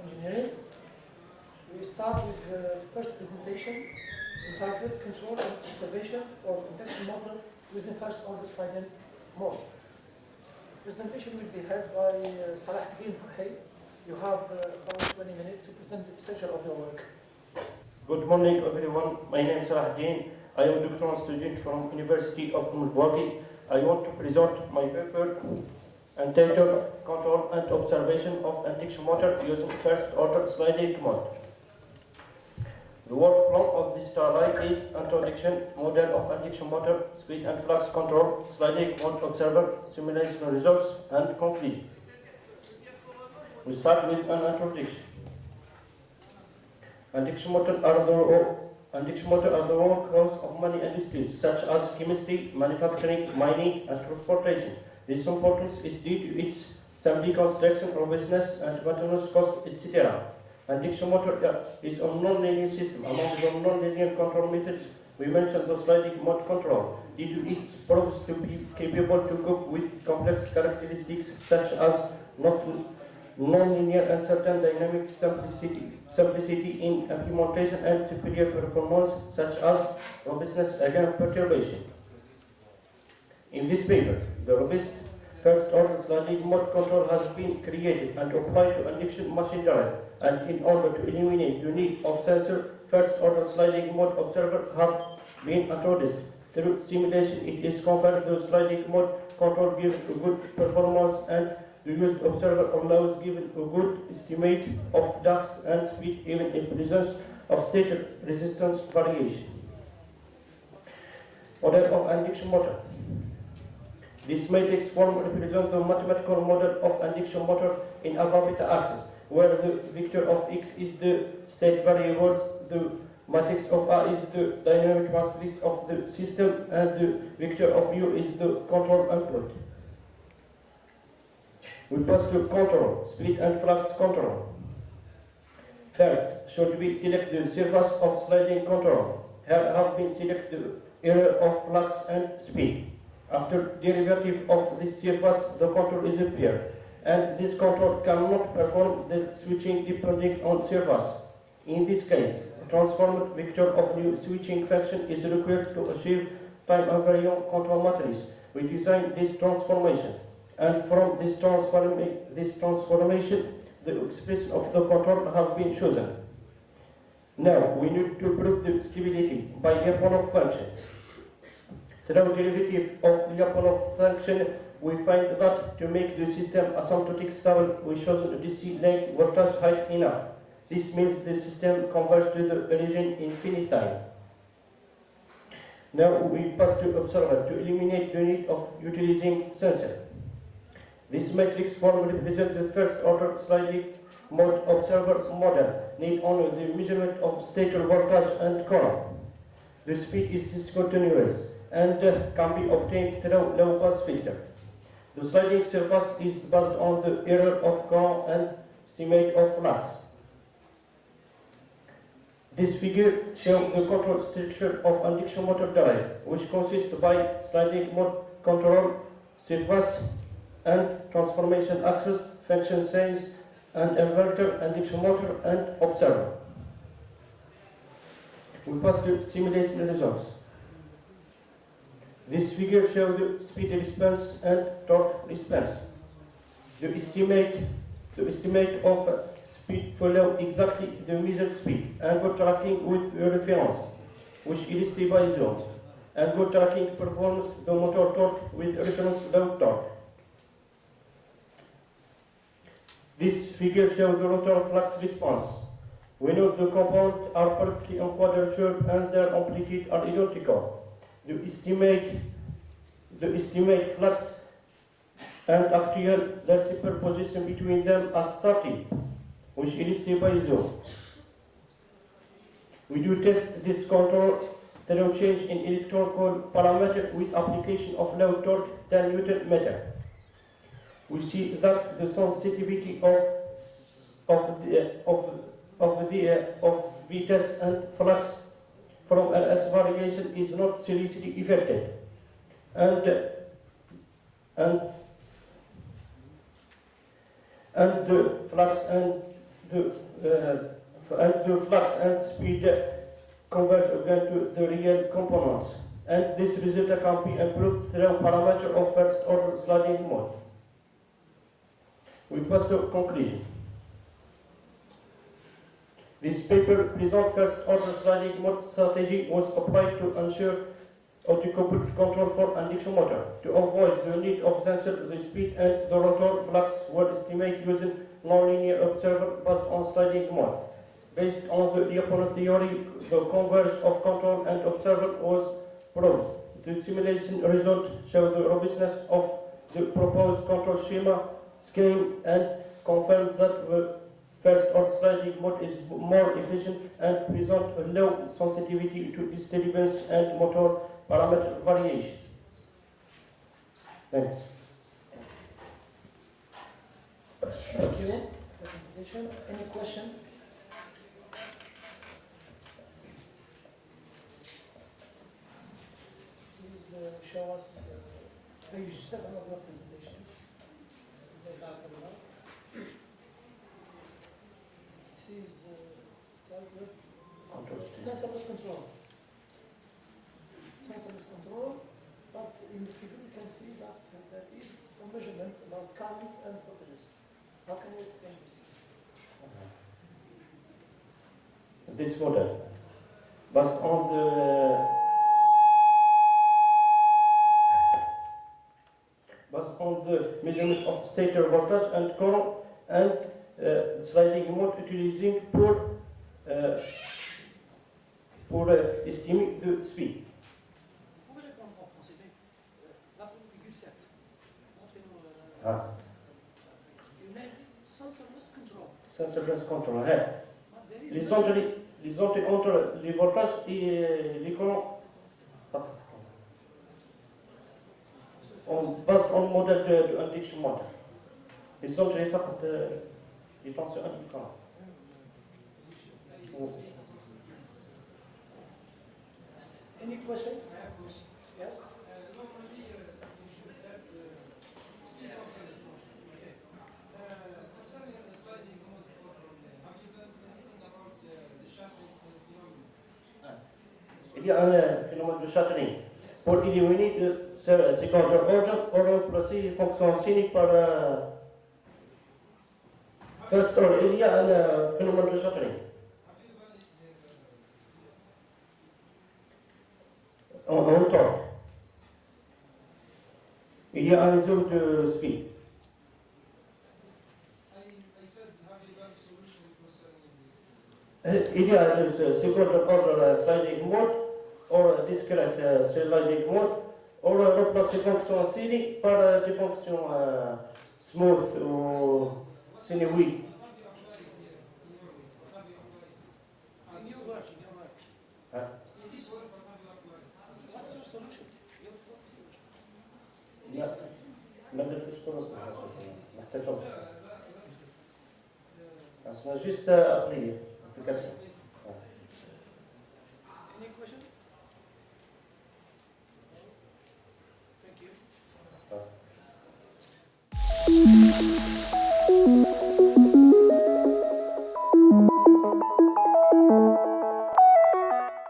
Engineering. We start with the first presentation entitled Control and Observation of Induction Motor using First Order Sliding Mode. The presentation will be held by Salaheddine Farhi. You have about 20 minutes to present the structure of your work. Good morning, everyone. My name is Salaheddine. I am a doctoral student from University of Milwaukee. I want to present my paper entitled Control and Observation of Induction Motor using First Order Sliding Mode. The workflow of this slide is introduction, model of induction motor, speed and flux control, sliding mode observer, simulation results, and conclusion. We start with an introduction. Induction motor are the workhorse of many industries, such as chemistry, manufacturing, mining, and transportation. This importance is due to its assembly construction, robustness, and maintenance costs, etc. Induction motor is a non-linear system. Among the non-linear control methods, we mention the sliding mode control, due to its proves to be capable to cope with complex characteristics such as non-linear and certain dynamic simplicity in implementation and superior performance such as robustness against perturbation. In this paper, the robust first order sliding mode control has been created and applied to induction machinery, and in order to eliminate the need of sensor, first order sliding mode observers have been introduced. Through simulation, it is confirmed the sliding mode control gives a good performance, and the used observer allows given a good estimate of flux and speed even in presence of stator resistance variation. Model of induction motor. This matrix form represents the mathematical model of induction motor in alphabetical axis, where the vector of x is the state variables, the matrix of A is the dynamic matrix of the system, and the vector of U is the control input. We pass to control, speed and flux control. First, should we select the surface of sliding control? Here have been selected the area of flux and speed. After derivative of this surface, the control is appeared, and this control cannot perform the switching depending on surface. In this case, a transformed vector of new switching function is required to achieve time invariant control matrix. We design this transformation, and from this transformation, the expression of the control have been chosen. Now, we need to prove the stability by Lyapunov function. Through derivative of Lyapunov function, we find that to make the system asymptotic stable, we choose a DC length voltage height enough. This means the system converges to the origin in finite time. Now we pass to observer to eliminate the need of utilizing sensor. This matrix form represents the first order sliding mode observer model, need only the measurement of stator voltage and current. The speed is discontinuous and can be obtained through low pass filter. The sliding surface is based on the error of current and estimate of flux. This figure shows the control structure of induction motor drive, which consists by sliding mode control, surface and transformation axis, function cells, and inverter, induction motor, and observer. We pass to simulation results. This figure shows the speed response and torque response. The estimate of speed follow exactly the measured speed, and go tracking with a reference, which illustrated by zones, and go tracking performs the motor torque with reference load torque. This figure shows the rotor flux response. We know the components are perfectly in quadrature and their amplitude are identical. The estimate flux and actual their superposition between them are starting, which illustrated by zone. We do test this control through change in electrical parameter with application of load torque 10 Newton meter. We see that the sensitivity of Vtest and flux from LS variation is not seriously affected, and the flux and the flux and speed converge again to the real components. And this result can be improved through parameter of first order sliding mode. We pass to conclusion. This paper presents first order sliding mode strategy was applied to ensure auto-coupled control for induction motor. To avoid the need of sensor, the speed and the rotor flux were estimated using nonlinear observer based on sliding mode. Based on the Leopold theory, the convergence of control and observer was proved. The simulation result showed the robustness of the proposed control scheme and confirmed that the first order sliding mode is more efficient and presents a low sensitivity to disturbance and motor parameter variation. Thanks. Thank you for the presentation. Any question? Please show us page 7 of your presentation. This is sensorless control. Sensorless control, but in the figure you can see that there is some measurements about currents and voltages. How can you explain this? This model, based on the measurement of stator voltage and current and sliding mode utilising pour estimer the speed. Vous pouvez répondre en français, mais rappelez-nous figure 7. Montrez-nous. You named it sensorless control. Sensorless control. There is Les ondes entre les voltages et les courants. On base on modèle de induction motor. Les ondes les فقط les tensions indiquant. Any question? Yes? Normally, you should set the speed sensorless mode. Concerning the sliding mode control, have you done anything about the shuttling phenomenon? Il y a un phénomène de shuttling. Pour éliminer ce second order, on remplacer les fonctions cyniques par first order. Il y a un phénomène de shuttling. On torque. Il y a un réseau de speed. I said, have you done solution concerning this? Il y a le second order sliding mode, or discrete sliding mode, or remplacer fonctions cyniques par des fonctions smooth ou sinueuses. In your work. In this work, what have you applied? What's your solution? Your solution? لا ما درتش فرص محتاج أصلا جست أقلية application.